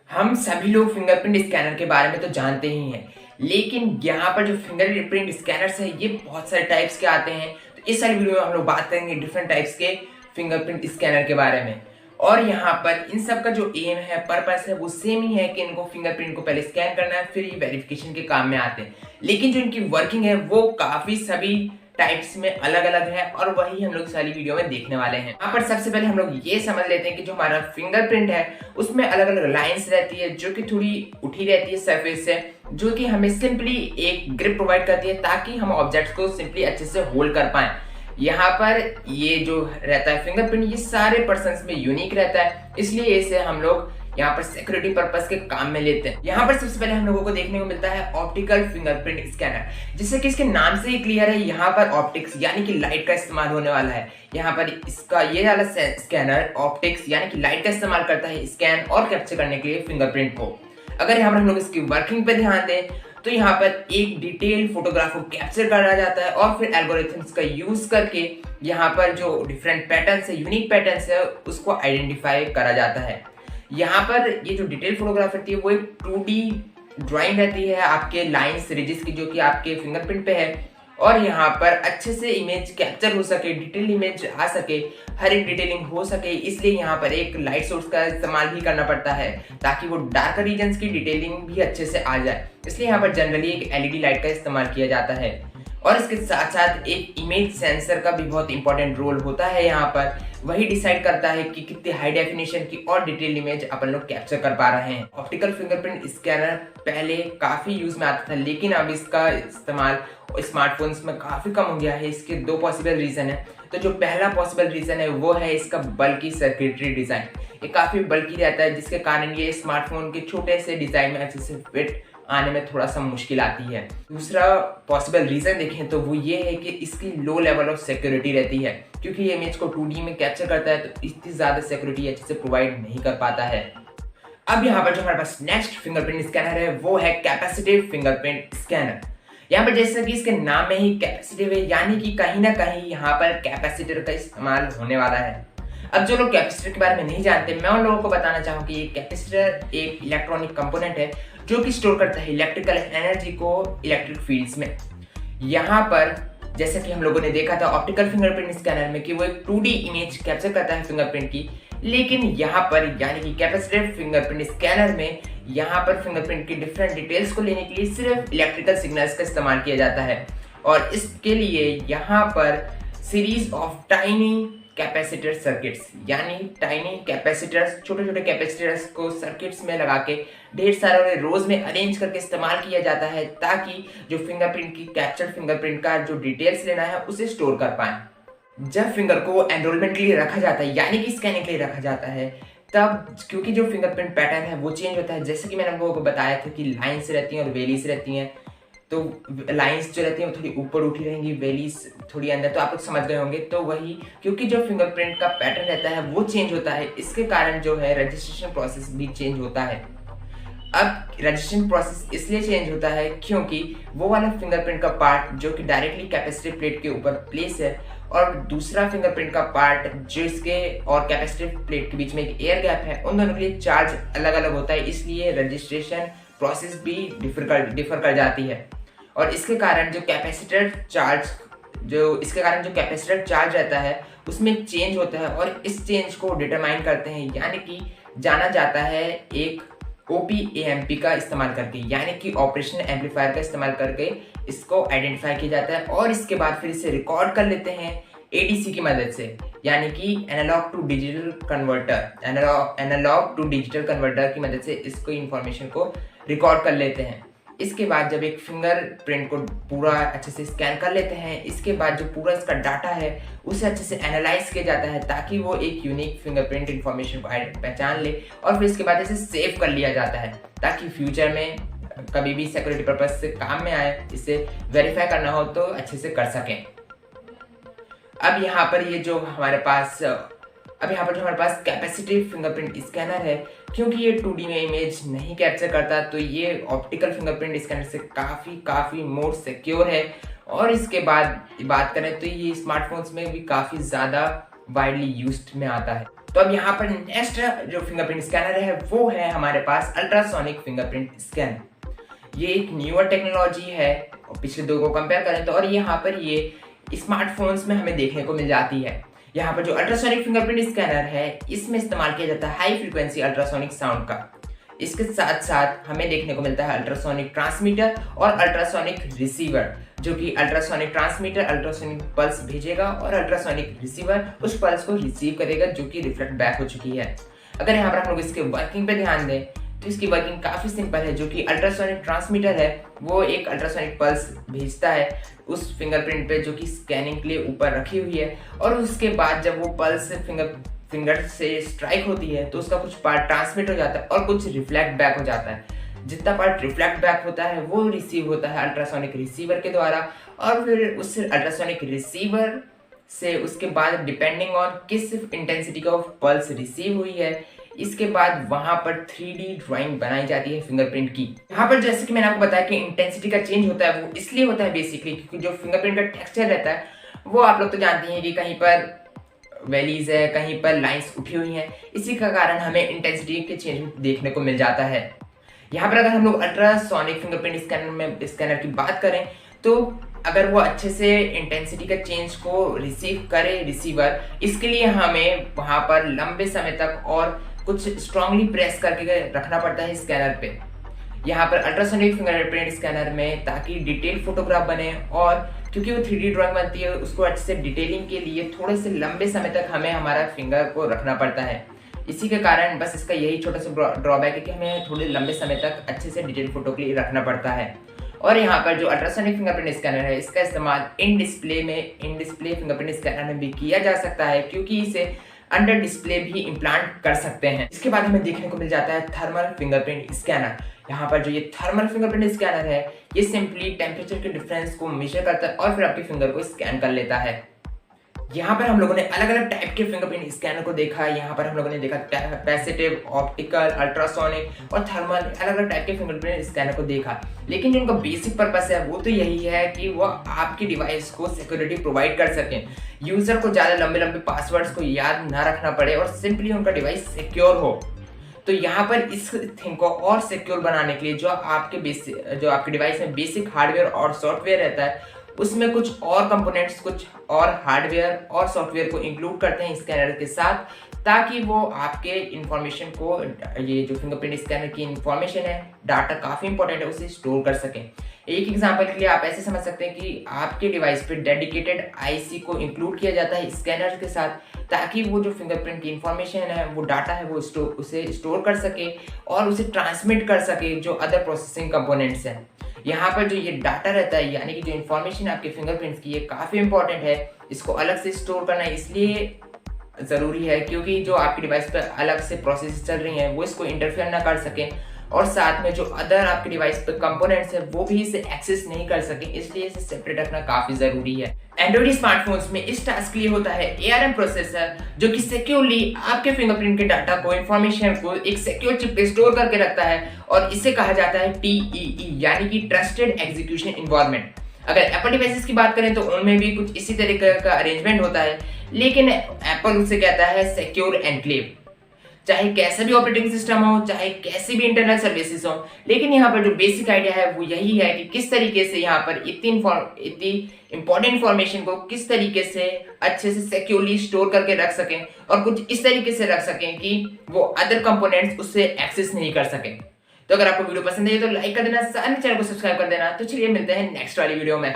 हम सभी लोग फिंगरप्रिंट स्कैनर के बारे में तो जानते ही हैं, लेकिन यहाँ पर जो फिंगरप्रिंट स्कैनर्स है ये बहुत सारे टाइप्स के आते हैं। तो इस वाली वीडियो में हम लोग बात करेंगे डिफरेंट टाइप्स के फिंगरप्रिंट स्कैनर के बारे में। और यहाँ पर इन सब का जो एम है, पर्पस है, वो सेम ही है कि इनको फिंगरप्रिंट को पहले स्कैन करना है, फिर ये वेरिफिकेशन के काम में आते हैं। लेकिन जो इनकी वर्किंग है वो काफी सभी टाइप्स में अलग अलग है, और वही हम लोग सारी वीडियो में देखने वाले हैं। यहाँ पर सबसे पहले हम लोग ये समझ लेते हैं कि जो हमारा फिंगरप्रिंट है उसमें अलग अलग लाइंस रहती है जो कि थोड़ी उठी रहती है सरफेस से, जो कि हमें सिंपली एक ग्रिप प्रोवाइड करती है ताकि हम ऑब्जेक्ट्स को सिंपली अच्छे से होल्ड कर पाए। यहाँ पर ये जो रहता है फिंगरप्रिंट, ये सारे पर्सन्स में यूनिक रहता है, इसलिए इसे हम लोग यहाँ पर सिक्योरिटी पर्पस के काम में लेते हैं। यहाँ पर सबसे पहले हम लोगों को देखने को मिलता है ऑप्टिकल फिंगरप्रिंट स्कैनर, जिससे कि इसके नाम से ही क्लियर है, यहाँ पर ऑप्टिक्स यानी कि लाइट का इस्तेमाल होने वाला है। यहाँ पर इसका ये वाला स्कैनर ऑप्टिक्स यानी कि लाइट का इस्तेमाल करता है स्कैन और कैप्चर करने के लिए फिंगरप्रिंट को। अगर यहाँ पर हम लोग इसकी वर्किंग पे ध्यान दें तो यहाँ पर एक डिटेल फोटोग्राफ को कैप्चर करा जाता है और फिर एल्गोरिथम्स का यूज करके यहाँ पर जो डिफरेंट पैटर्न्स है, यूनिक पैटर्न्स है, उसको आइडेंटिफाई करा जाता है। यहाँ पर ये जो डिटेल फोटोग्राफ रहती है वो एक 2D ड्राइंग रहती है आपके लाइंस रिजिस की, जो कि आपके फिंगरप्रिंट पे है, और यहाँ पर अच्छे से इमेज कैप्चर हो सके, डिटेल इमेज आ सके, हर एक डिटेलिंग हो सके, इसलिए यहाँ पर एक लाइट सोर्स का इस्तेमाल भी करना पड़ता है ताकि वो डार्क रीजन्स की डिटेलिंग भी अच्छे से आ जाए। इसलिए यहाँ पर जनरली एक LED लाइट का इस्तेमाल किया जाता है। और इसके साथ साथ एक इमेज सेंसर का भी बहुत इंपॉर्टेंट रोल होता है। यहाँ पर वही डिसाइड करता है कि कितनी हाई डेफिनेशन की और डिटेल इमेज अपन लोग कैप्चर कर पा रहे हैं। ऑप्टिकल फिंगरप्रिंट स्कैनर पहले काफी यूज में आता था, लेकिन अब इसका इस्तेमाल स्मार्टफोन्स में काफी कम हो गया है। इसके दो पॉसिबल रीजन है। तो जो पहला पॉसिबल रीजन है वो है इसका बल्कि सर्किटरी डिजाइन। ये काफी बल्कि रहता है, जिसके कारण ये स्मार्टफोन के छोटे से डिजाइन में अच्छे से फिट आने में थोड़ा सा मुश्किल आती है। दूसरा पॉसिबल रीजन देखें तो वो ये है कि इसकी लो लेवल ऑफ सिक्योरिटी रहती है, क्योंकि ये इमेज को 2D में कैप्चर करता है तो इतनी ज्यादा सिक्योरिटी अच्छे से प्रोवाइड नहीं कर पाता है। अब यहाँ पर जो हमारे पास नेक्स्ट फिंगरप्रिंट स्कैनर है वो है कैपेसिटिव फिंगरप्रिंट स्कैनर। यहाँ पर जैसा कि इसके नाम में ही कैपेसिटिव है, यानी कि कहीं ना कहीं यहाँ पर कैपेसिटर का इस्तेमाल होने वाला है। अब जो लोग कैपेसिटर के बारे में नहीं जानते, मैं उन लोगों को बताना चाहूँ कि ये कैपेसिटर एक इलेक्ट्रॉनिक कंपोनेंट है जो कि स्टोर करता है इलेक्ट्रिकल एनर्जी को इलेक्ट्रिक फील्ड्स में। यहाँ पर जैसे कि हम लोगों ने देखा था ऑप्टिकल फिंगरप्रिंट स्कैनर में कि वो एक 2D इमेज कैप्चर करता है फिंगरप्रिंट की, लेकिन यहाँ पर यानी कि कैपेसिटिव फिंगरप्रिंट स्कैनर में यहाँ पर फिंगरप्रिंट की डिफरेंट डिटेल्स को लेने के लिए सिर्फ इलेक्ट्रिकल सिग्नल्स का इस्तेमाल किया जाता है। और इसके लिए यहाँ पर series of tiny capacitor circuits यानी टाइनी कैपेसिटर्स, छोटे छोटे कैपेसिटर्स को सर्किट्स में लगा के ढेर सारे रोज में अरेंज करके इस्तेमाल किया जाता है, ताकि जो फिंगरप्रिंट की कैप्चर्ड फिंगरप्रिंट का जो डिटेल्स लेना है उसे स्टोर कर पाए। जब फिंगर को एनरोलमेंट के लिए रखा जाता है यानी कि स्कैनिंग के लिए रखा जाता है, तब क्योंकि जो फिंगरप्रिंट पैटर्न है वो चेंज होता है, जैसे कि मैंने आप लोगों को बताया था कि लाइन्स रहती हैं और वेलीज रहती हैं। तो लाइंस जो रहती हैं वो थोड़ी ऊपर उठी रहेंगी, वेलीज थोड़ी अंदर, तो आप लोग समझ गए होंगे। तो वही क्योंकि जो फिंगरप्रिंट का पैटर्न रहता है वो चेंज होता है, इसके कारण जो है रजिस्ट्रेशन प्रोसेस भी चेंज होता है। अब रजिस्ट्रेशन प्रोसेस इसलिए चेंज होता है क्योंकि वो वाला फिंगरप्रिंट का पार्ट जो कि डायरेक्टली कैपेसिटिव प्लेट के ऊपर प्लेस है, और दूसरा फिंगरप्रिंट का पार्ट जो इसके और कैपेसिटिव प्लेट के बीच में एक एयर गैप है, उन दोनों के लिए चार्ज अलग अलग होता है, इसलिए रजिस्ट्रेशन प्रोसेस भी डिफर कर जाती है। और इसके कारण जो कैपेसिटर चार्ज रहता है उसमें चेंज होता है, और इस चेंज को डिटरमाइन करते हैं यानी कि जाना जाता है एक OP-Amp का इस्तेमाल करके, यानी कि ऑपरेशनल एम्पलीफायर का इस्तेमाल करके इसको आइडेंटिफाई किया जाता है। और इसके बाद फिर इसे रिकॉर्ड कर लेते हैं ADC की मदद से, यानी कि एनालॉग टू डिजिटल कन्वर्टर की मदद से इसको इंफॉर्मेशन को रिकॉर्ड कर लेते हैं। इसके बाद जब एक फिंगरप्रिंट को पूरा अच्छे से स्कैन कर लेते हैं, इसके बाद जो पूरा इसका डाटा है उसे अच्छे से एनालाइज किया जाता है ताकि वो एक यूनिक फिंगरप्रिंट इंफॉर्मेशन को पहचान ले, और फिर इसके बाद इसे सेव कर लिया जाता है ताकि फ्यूचर में कभी भी सिक्योरिटी पर्पज से काम में आए, इसे वेरीफाई करना हो तो अच्छे से कर सकें। अब यहाँ पर जो हमारे पास कैपेसिटिव फिंगरप्रिंट स्कैनर है, क्योंकि ये 2D में इमेज नहीं कैप्चर करता, तो ये ऑप्टिकल फिंगरप्रिंट स्कैनर से काफ़ी मोर सिक्योर है। और इसके बाद बात करें तो ये स्मार्टफोन्स में भी काफ़ी ज़्यादा वाइडली यूज्ड में आता है। तो अब यहाँ पर नेक्स्ट जो फिंगरप्रिंट स्कैनर है वो है हमारे पास अल्ट्रासोनिक फिंगरप्रिंट स्कैनर। ये एक न्यूअर टेक्नोलॉजी है और पिछले दो को कंपेयर करें तो, और यहाँ पर ये स्मार्टफोन्स में हमें देखने को मिल जाती है। यहाँ पर जो अल्ट्रासोनिक फिंगरप्रिंट स्कैनर है इसमें इस्तेमाल किया जाता है हाई फ्रीक्वेंसी अल्ट्रासोनिक साउंड का। इसके साथ साथ हमें देखने को मिलता है अल्ट्रासोनिक ट्रांसमीटर और अल्ट्रासोनिक रिसीवर, जो कि अल्ट्रासोनिक ट्रांसमीटर अल्ट्रासोनिक पल्स भेजेगा और अल्ट्रासोनिक रिसीवर उस पल्स को रिसीव करेगा, जो कि रिफ्लेक्ट बैक हो चुकी है। अगर यहाँ पर हम लोग इसके वर्किंग पे ध्यान दें तो इसकी वर्किंग काफ़ी सिंपल है। जो कि अल्ट्रासोनिक ट्रांसमीटर है वो एक अल्ट्रासोनिक पल्स भेजता है उस फिंगरप्रिंट पे जो कि स्कैनिंग के लिए ऊपर रखी हुई है, और उसके बाद जब वो पल्स फिंगर से स्ट्राइक होती है तो उसका कुछ पार्ट ट्रांसमिट हो जाता है और कुछ रिफ्लेक्ट बैक हो जाता है। जितना पार्ट रिफ्लेक्ट बैक होता है वो रिसीव होता है अल्ट्रासोनिक रिसीवर के द्वारा, और फिर उस अल्ट्रासोनिक रिसीवर से उसके बाद डिपेंडिंग ऑन किस इंटेंसिटी का पल्स रिसीव हुई है, इसके बाद वहां पर 3D ड्राइंग बनाई जाती है फिंगरप्रिंट की। यहाँ पर जैसे कि मैंने आपको बताया कि इंटेंसिटी का चेंज होता है, वो इसलिए होता है बेसिकली क्योंकि जो फिंगरप्रिंट का टेक्सचर रहता है वो आप लोग तो जानते हैं कि कहीं पर वैलीज है, कहीं पर लाइंस उठी हुई हैं, इसी का कारण हमें इंटेंसिटी के चेंज देखने को मिल जाता है। यहाँ पर अगर हम लोग अल्ट्रासोनिक फिंगरप्रिंट स्कैनर की बात करें तो अगर वो अच्छे से इंटेंसिटी का चेंज को रिसीव करे रिसीवर, इसके लिए हमें वहाँ पर लंबे समय तक और कुछ स्ट्रांगली प्रेस करके रखना पड़ता है स्कैनर पे। यहाँ पर अल्ट्रासोनिक फिंगरप्रिंट स्कैनर में ताकि डिटेल फोटोग्राफ बने, और क्योंकि वो 3D ड्राइंग बनती है उसको अच्छे से डिटेलिंग के लिए थोड़े से लंबे समय तक हमें हमारा फिंगर को रखना पड़ता है। इसी के कारण बस इसका यही छोटा सा ड्रॉबैक है कि हमें थोड़े लंबे समय तक अच्छे से डिटेल फोटो के लिए रखना पड़ता है। और यहाँ पर जो अल्ट्रासोनिक फिंगरप्रिंट स्कैनर है इसका इस्तेमाल इन डिस्प्ले फिंगरप्रिंट स्कैनर में भी किया जा सकता है, क्योंकि इसे अंडर डिस्प्ले भी इम्प्लांट कर सकते हैं। इसके बाद हमें देखने को मिल जाता है थर्मल फिंगरप्रिंट स्कैनर। यहाँ पर जो ये थर्मल फिंगरप्रिंट स्कैनर है ये सिंपली टेम्परेचर के डिफरेंस को मेजर करता है और फिर आपके फिंगर को स्कैन कर लेता है। यहाँ पर हम लोगों ने अलग अलग टाइप के फिंगरप्रिंट स्कैनर को देखा। यहाँ पर हम लोगों ने देखा कैपेसिटिव, ऑप्टिकल, अल्ट्रासोनिक और थर्मल, अलग अलग टाइप के फिंगरप्रिंट स्कैनर को देखा। लेकिन जो उनका बेसिक पर्पस है वो तो यही है कि वो आपकी डिवाइस को सिक्योरिटी प्रोवाइड कर सकें, यूजर को ज़्यादा लंबे लंबे पासवर्ड्स को याद ना रखना पड़े और सिंपली उनका डिवाइस सिक्योर हो। तो यहाँ पर इस थिंग को और सिक्योर बनाने के लिए जो आपके डिवाइस में बेसिक हार्डवेयर और सॉफ्टवेयर रहता है उसमें कुछ और कंपोनेंट्स, कुछ और हार्डवेयर और सॉफ्टवेयर को इंक्लूड करते हैं स्कैनर के साथ, ताकि वो आपके इंफॉर्मेशन को, ये जो फिंगरप्रिंट स्कैनर की इंफॉर्मेशन है, डाटा काफ़ी इंपॉर्टेंट है, उसे स्टोर कर सकें। एक एग्जांपल के लिए आप ऐसे समझ सकते हैं कि आपके डिवाइस पे डेडिकेटेड आईसी को इंक्लूड किया जाता है स्कैनर के साथ, ताकि वो जो फिंगरप्रिंट की इंफॉर्मेशन है, वो डाटा है, वो उसे स्टोर कर सके और उसे ट्रांसमिट कर सके जो अदर प्रोसेसिंग कंपोनेंट्स हैं। यहाँ पर जो ये डाटा रहता है, यानी कि जो इन्फॉर्मेशन आपके फिंगरप्रिंट्स की, ये काफ़ी इंपॉर्टेंट है। इसको अलग से स्टोर करना इसलिए ज़रूरी है क्योंकि जो आपकी डिवाइस पर अलग से प्रोसेस चल रही हैं वो इसको इंटरफेयर ना कर सकें, और साथ में जो अदर आपके डिवाइस पे कंपोनेंट्स है वो भी इसे एक्सेस नहीं कर सके, इसलिए इसे सेपरेट रखना काफ़ी ज़रूरी है। एंड्रॉइड स्मार्टफोन्स में इस टास्क के लिए होता है ARM प्रोसेसर, जो कि सिक्योरली आपके फिंगरप्रिंट के डाटा को, इंफॉर्मेशन को एक सिक्योर चिप पे स्टोर करके रखता है, और इसे कहा जाता है TEE, यानी कि ट्रस्टेड एग्जीक्यूशन एनवायरनमेंट। अगर एप्पल डिवाइसेस की बात करें तो उनमें भी कुछ इसी तरीके का अरेंजमेंट होता है, लेकिन एप्पल उसे कहता है सिक्योर एनक्लेव। चाहे कैसा भी ऑपरेटिंग सिस्टम हो, चाहे कैसी भी इंटरनल सर्विसेज हो, लेकिन यहाँ पर जो बेसिक आइडिया है वो यही है कि किस तरीके से यहाँ पर इतनी इंपॉर्टेंट इंफॉर्मेशन को किस तरीके से अच्छे से सिक्योरली स्टोर करके रख सकें, और कुछ इस तरीके से रख सकें कि वो अदर कंपोनेंट्स उससे एक्सेस नहीं कर सकें। तो अगर आपको वीडियो पसंद है तो लाइक कर देना, सारे चैनल को सब्सक्राइब कर देना। तो चलिए मिलते हैं नेक्स्ट वाली वीडियो में।